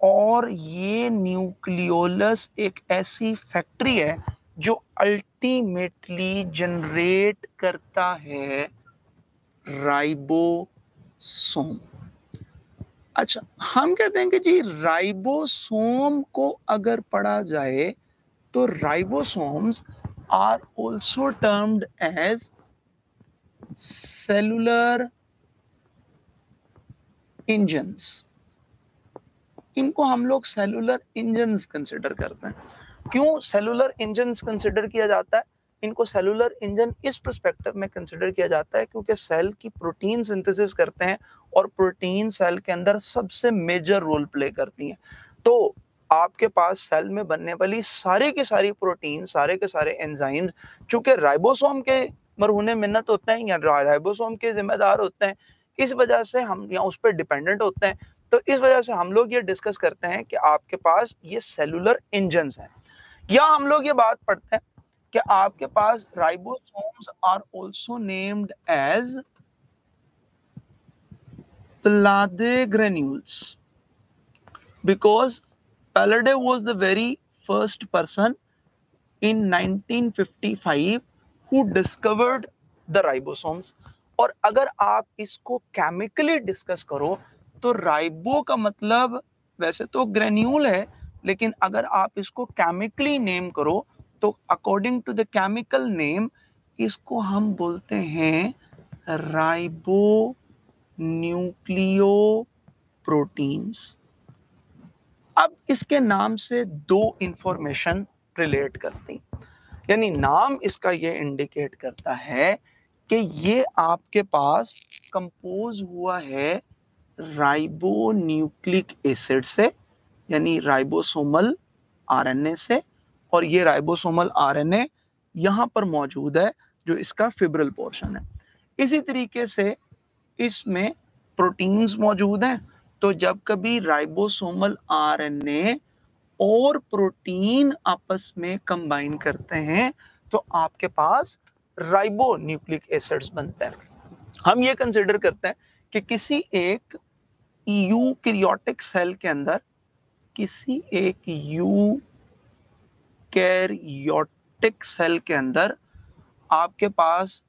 और ये न्यूक्लियोलस एक ऐसी फैक्ट्री है जो अल्टीमेटली जनरेट करता है राइबोसोम। अच्छा, हम कहते हैं कि जी राइबोसोम को अगर पढ़ा जाए तो ribosomes are also termed as cellular engines. इनको हम लोग सेलुलर इंजन्स कंसिडर करते हैं। क्यों सेलुलर इंजन्स कंसिडर किया जाता है? इनको सेलुलर इंजन इस पर्सपेक्टिव में कंसिडर किया जाता है क्योंकि सेल की प्रोटीन सिंथेसिस करते हैं और प्रोटीन सेल के अंदर सबसे मेजर रोल प्ले करती हैं। तो आपके पास सेल में बनने वाली सारी की सारी प्रोटीन, सारे के सारे एंजाइम्स, चूंकि राइबोसोम के मरहूने मिन्नत होते हैं या राइबोसोम के जिम्मेदार होते हैं, इस वजह से हम या उस पर डिपेंडेंट होते हैं। तो इस वजह से हम लोग ये डिस्कस करते हैं कि आपके पास ये सेलुलर इंजन्स हैं, या हम लोग ये बात पढ़ते हैं कि आपके पास ribosomes are also named as Pallade granules because Pallade was the very first person in 1955 who discovered the ribosomes। और अगर आप इसको केमिकली डिस्कस करो तो राइबो का मतलब वैसे तो ग्रेन्यूल है, लेकिन अगर आप इसको केमिकली नेम करो तो according to the chemical name इसको हम बोलते हैं राइबो न्यूक्लियो प्रोटीन्स। अब इसके नाम से दो इंफॉर्मेशन रिलेट करती, यानी नाम इसका ये इंडिकेट करता है कि ये आपके पास कंपोज हुआ है राइबो न्यूक्लिक एसिड से, यानी राइबोसोमल आरएनए से, और ये राइबोसोमल आरएनए यहाँ पर मौजूद है जो इसका फिब्रिल पोर्शन है। इसी तरीके से इसमें प्रोटीन्स मौजूद हैं, तो जब कभी राइबोसोमल आरएनए और प्रोटीन आपस में कंबाइन करते हैं तो आपके पास राइबो न्यूक्लिक एसिड्स बनते हैं। हम ये कंसिडर करते हैं कि किसी एक यूकैरियोटिक सेल के अंदर, किसी एक यूकैरियोटिक सेल के अंदर आपके पास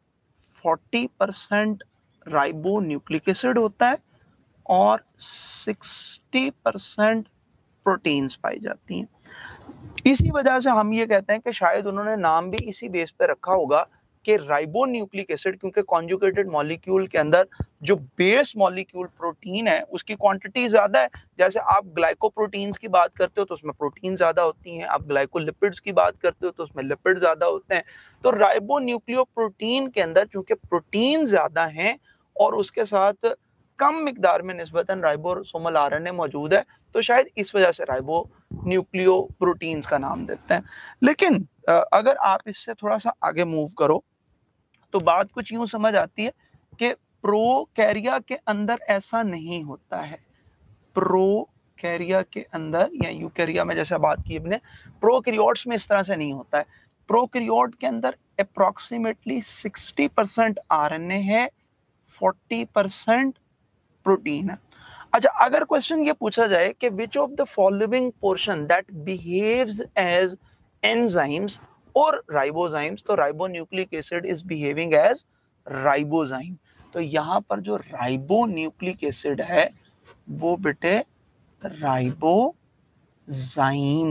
40% राइबो न्यूक्लिक एसिड होता है और 60% प्रोटीन्स पाई जाती हैं। इसी वजह से हम ये कहते हैं कि शायद उन्होंने नाम भी इसी बेस पे रखा होगा कि राइबो न्यूक्लिक एसिड, क्योंकि कॉन्जुगेटेड मॉलिक्यूल के अंदर जो बेस मॉलिक्यूल प्रोटीन है उसकी क्वांटिटी ज्यादा है। जैसे आप ग्लाइकोप्रोटीन्स की बात करते हो तो उसमें प्रोटीन ज्यादा होती हैं, आप ग्लाइकोलिपिड्स की बात करते हो तो उसमें लिपिड ज्यादा होते हैं। तो राइबो न्यूक्लियो प्रोटीन के अंदर चूंकि प्रोटीन ज्यादा हैं और उसके साथ कम मिकदार में निस्बतन राइबोसोमल आरएनए मौजूद है, तो शायद इस वजह से राइबो न्यूक्लियो प्रोटीन्स का नाम देते हैं। लेकिन अगर आप इससे थोड़ा सा आगे मूव करो तो बात कुछ यूं समझ आती है कि प्रोकैरिया के अंदर ऐसा नहीं होता है। प्रोकैरिया के अंदर या यूकैरिया में जैसे बात की अपने, प्रोकैरियोट्स में इस तरह से नहीं होता है। प्रोकैरियोट के अंदर अप्रोक्सीमेटली 60% आरएनए है, 40% प्रोटीन है। अच्छा, अगर क्वेश्चन ये पूछा जाए कि which of the following portion that behaves as enzymes और राइबोजाइम्स, तो ribonucleic acid is behaving as ribozyme. तो यहाँ पर जो राइबोन्यूक्लिक एसिड है वो बेटे राइबोजाइम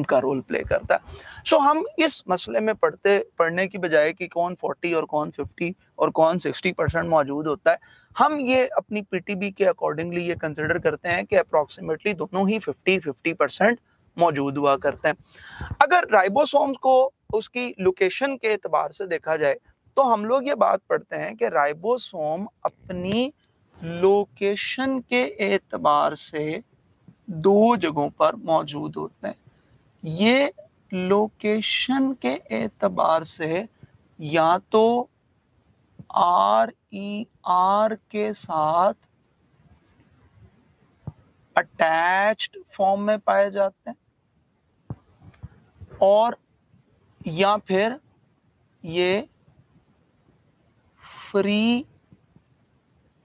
का रोल प्ले करता है। सो हम इस मसले में पढ़ने की बजाय कि कौन 40 और कौन 50 और कौन 60% मौजूद होता है, हम ये अपनी पीटीबी के अकॉर्डिंगली ये कंसिडर करते हैं कि अप्रॉक्सीमेटली दोनों ही 50-50% मौजूद हुआ करते हैं। अगर राइबोसोम्स को उसकी लोकेशन के एतबार से देखा जाए तो हम लोग ये बात पढ़ते हैं कि राइबोसोम अपनी लोकेशन के एतबार से दो जगहों पर मौजूद होते हैं। ये लोकेशन के एतबार से या तो RER के साथ अटैच्ड फॉर्म में पाए जाते हैं और या फिर ये फ्री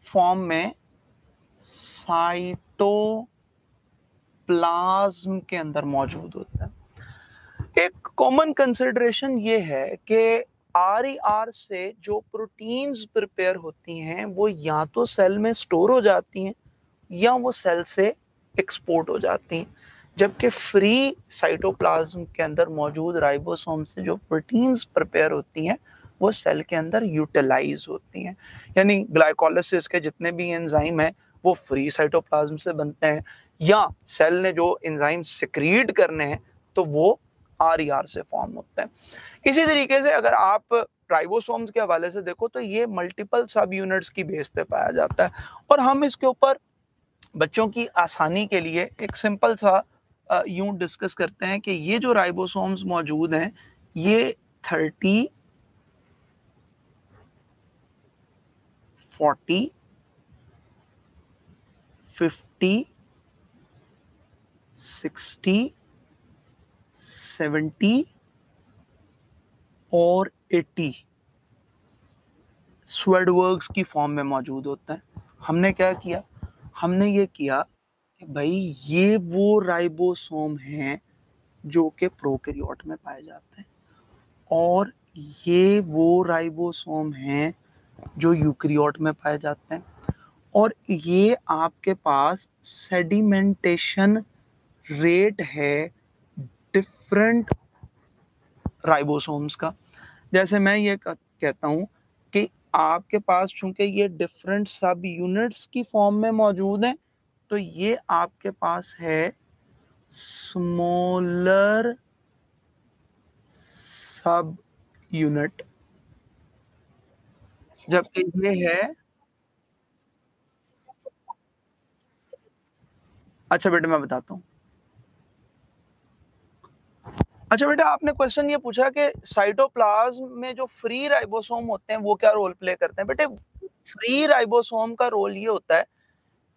फॉर्म में साइटोप्लाज्म साइटोप्लाज्म के अंदर मौजूद होता है। एक कॉमन कंसिडरेशन ये है कि RER से जो प्रोटीन्स प्रिपेयर होती हैं वो या तो सेल में स्टोर हो जाती हैं या वो सेल से एक्सपोर्ट हो जाती हैं, जबकि फ्री साइटोप्लाज्म के अंदर मौजूद राइबोसोम से जो प्रोटीन्स प्रिपेयर होती हैं वो सेल के अंदर यूटिलाइज होती हैं। यानी ग्लाइकोलाइसिस के जितने भी एंजाइम हैं वो फ्री साइटोप्लाज्म से बनते हैं, या सेल ने जो एंजाइम सिक्रीट करने हैं तो वो RER से फॉर्म होते हैं। इसी तरीके से अगर आप राइबोसोम्स के हवाले से देखो तो ये मल्टीपल सब यूनिट्स की बेस पे पाया जाता है, और हम इसके ऊपर बच्चों की आसानी के लिए एक सिंपल सा यूं डिस्कस करते हैं कि ये जो राइबोसोम्स मौजूद हैं ये 30, 40, 50, 60, 70 और 80 स्वेडवर्ग्स की फॉर्म में मौजूद होता है। हमने क्या किया, हमने ये किया कि भाई ये वो राइबोसोम हैं जो कि प्रोकैरियोट में पाए जाते हैं, और ये वो राइबोसोम हैं जो यूकैरियोट में पाए जाते हैं, और ये आपके पास सेडिमेंटेशन रेट है डिफरेंट राइबोसोम्स का। जैसे मैं ये कहता हूँ कि आपके पास चूंकि ये डिफरेंट सब यूनिट्स की फॉर्म में मौजूद हैं तो ये आपके पास है स्मॉलर सब यूनिट, जबकि ये है, अच्छा बेटा मैं बताता हूँ। अच्छा बेटा आपने क्वेश्चन ये पूछा कि साइटोप्लाज्म में जो फ्री राइबोसोम होते हैं वो क्या रोल प्ले करते हैं। बेटे फ्री राइबोसोम का रोल ये होता है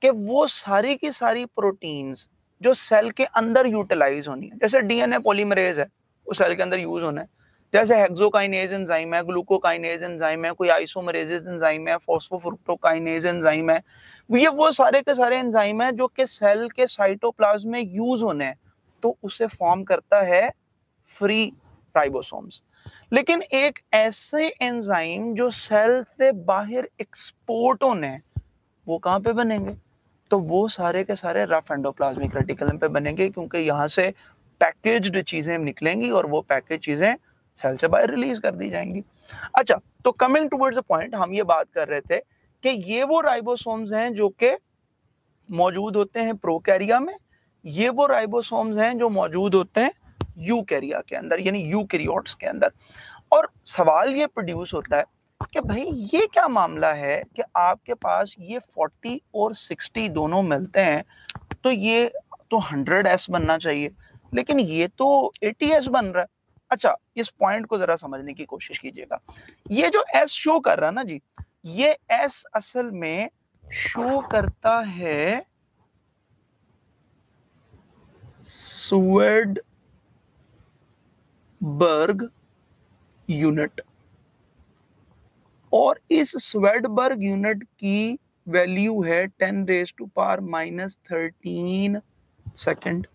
कि वो सारी की सारी प्रोटीन्स जो सेल के अंदर यूटिलाइज होनी है, जैसे DNA पॉलीमरेज है वो सेल के अंदर यूज होना है, जैसे हेक्सोकाइनेज एंजाइम है, ग्लूकोकाइनेज एंजाइम है, कोई आइसोमरेजेज एंजाइम है, फॉस्फोफ्रुक्टोकाइनेज एंजाइम है, ये वो सारे के सारे एंजाइम है जो कि सेल के साइटोप्लाज्म में यूज होने हैं, तो उसे फॉर्म करता है फ्री राइबोसोम्स। लेकिन एक ऐसे एंजाइम जो सेल से बाहर एक्सपोर्ट होने हैं वो कहां पे बनेंगे, तो वो सारे के सारे रफ एंडोप्लाज्मिक रेटिकुलम पे बनेंगे, क्योंकि यहाँ से पैकेज्ड चीजें निकलेंगी और वो पैकेज चीजें सेल से बाहर रिलीज कर दी जाएंगी। अच्छा, तो कमिंग टुवर्ड्स द पॉइंट, हम ये बात कर रहे थे कि ये वो राइबोसोम्स हैं जो कि मौजूद होते हैं प्रोकैरिया में, ये वो राइबोसोम्स हैं जो मौजूद होते हैं यूकैरिया के अंदर, यानी यूकैरियोट्स के अंदर। और सवाल ये प्रोड्यूस होता है कि भाई ये क्या मामला है कि आपके पास ये 40 और 60 दोनों मिलते हैं, तो ये तो 100S बनना चाहिए, लेकिन ये तो 80S बन रहा है। अच्छा, इस पॉइंट को जरा समझने की कोशिश कीजिएगा। ये जो S शो कर रहा है ना जी, ये S असल में शो करता है स्वेडबर्ग यूनिट, और इस स्वेडबर्ग यूनिट की वैल्यू है 10⁻⁻13 सेकंड।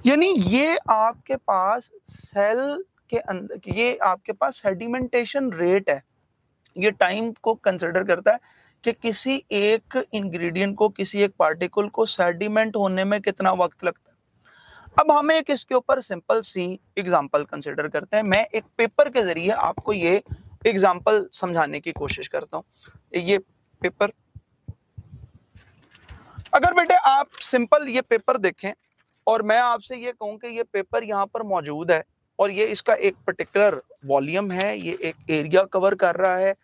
यानी ये आपके पास सेल के अंदर, ये आपके पास सेडिमेंटेशन रेट है, ये टाइम को कंसिडर करता है कि किसी एक इंग्रेडिएंट को, किसी एक पार्टिकल को सेडिमेंट होने में कितना वक्त लगता है। अब हमें एक इसके ऊपर सिंपल सी एग्जांपल कंसिडर करते हैं। मैं एक पेपर के जरिए आपको ये एग्जांपल समझाने की कोशिश करता हूँ। ये पेपर, अगर बेटे आप सिंपल ये पेपर देखें और मैं आपसे ये कहूं कि ये पेपर यहाँ पर मौजूद है और ये इसका एक पर्टिकुलर वॉल्यूम है, ये एक एरिया कवर कर रहा है,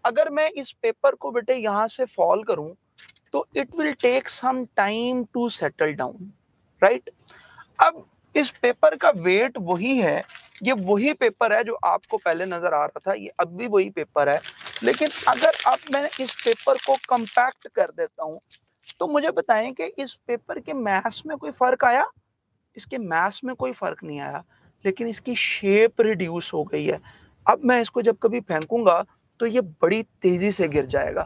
अगर मैं इस पेपर को बेटे यहाँ से फॉल करूं तो it will take some time to settle down, right. अब इस पेपर का वेट वही है, ये वही पेपर है जो आपको पहले नजर आ रहा था, ये अब भी वही पेपर है, लेकिन अगर अब मैं इस पेपर को कंपैक्ट कर देता हूं तो मुझे बताएं कि इस पेपर के मास में कोई फर्क आया? इसके मास में कोई फर्क नहीं आया, लेकिन इसकी शेप रिड्यूस हो गई है। अब मैं इसको जब कभी फेंकूंगा तो ये बड़ी तेजी से गिर जाएगा।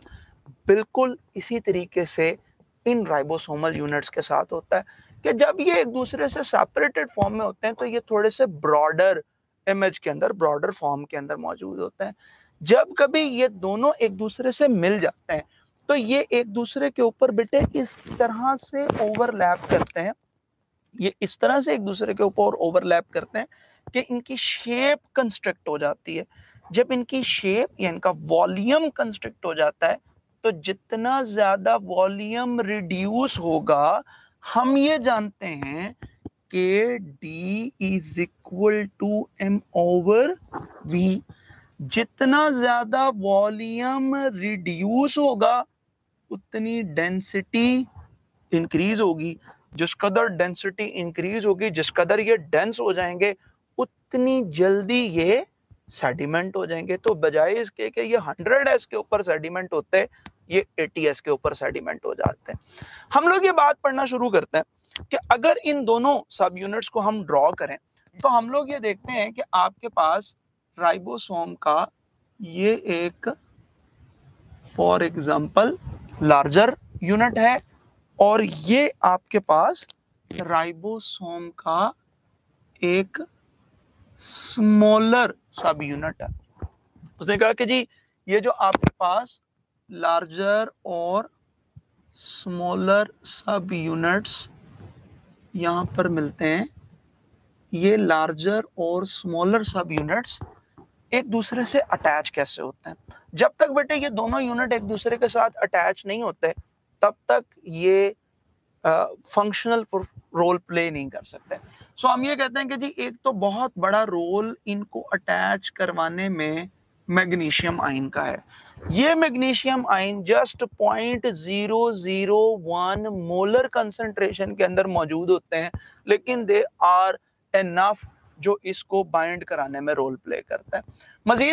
बिल्कुल इसी तरीके से इन राइबोसोमल यूनिट्स के साथ होता है कि जब ये एक दूसरे से सेपरेटेड फॉर्म में होते हैं तो ये थोड़े से ब्रॉडर इमेज के अंदर, ब्रॉडर फॉर्म के अंदर मौजूद होते हैं। जब कभी ये दोनों एक दूसरे से मिल जाते हैं तो ये एक दूसरे के ऊपर बेटे इस तरह से ओवरलैप करते हैं, ये इस तरह से एक दूसरे के ऊपर ओवरलैप करते हैं कि इनकी शेप कंस्ट्रक्ट हो जाती है। जब इनकी शेप या इनका वॉल्यूम कंस्ट्रक्ट हो जाता है तो जितना ज्यादा वॉल्यूम रिड्यूस होगा, हम ये जानते हैं कि D is equal to M over V। जितना ज्यादा वॉल्यूम रिड्यूस होगा उतनी डेंसिटी इंक्रीज होगी। जिस कदर डेंसिटी इंक्रीज होगी, जिस कदर ये डेंस हो जाएंगे, उतनी जल्दी ये सेडिमेंट हो जाएंगे। तो बजाय इसके कि ये 100s के ऊपर सेडिमेंट होते हैं, ये 80s के ऊपर सेडिमेंट हो जाते हैं। हम लोग ये बात पढ़ना शुरू करते हैं कि अगर इन दोनों सब यूनिट्स को हम ड्रॉ करें तो हम लोग ये देखते हैं कि आपके पास राइबोसोम का ये एक फॉर एग्जांपल लार्जर यूनिट है और ये आपके पास राइबोसोम का एक स्मॉलर सब यूनिट है। उसने कहा कि जी ये जो आपके पास लार्जर और स्मॉलर सब यूनिट्स यहां पर मिलते हैं, ये लार्जर और स्मॉलर सब यूनिट्स एक दूसरे से अटैच कैसे होते हैं। जब तक बेटे ये दोनों यूनिट एक दूसरे के साथ अटैच नहीं होते तब तक ये फंक्शनल रोल प्ले नहीं कर सकते। सो हम ये कहते हैं कि जी एक तो बहुत बड़ा रोल इनको अटैच करवाने में मैग्नीशियम आयन का है। ये magnesium ion just 0.001 molar concentration के अंदर मौजूद होते हैं, लेकिन दे आर एनफ जो इसको बाइंड कराने में रोल प्ले करता है। मजीद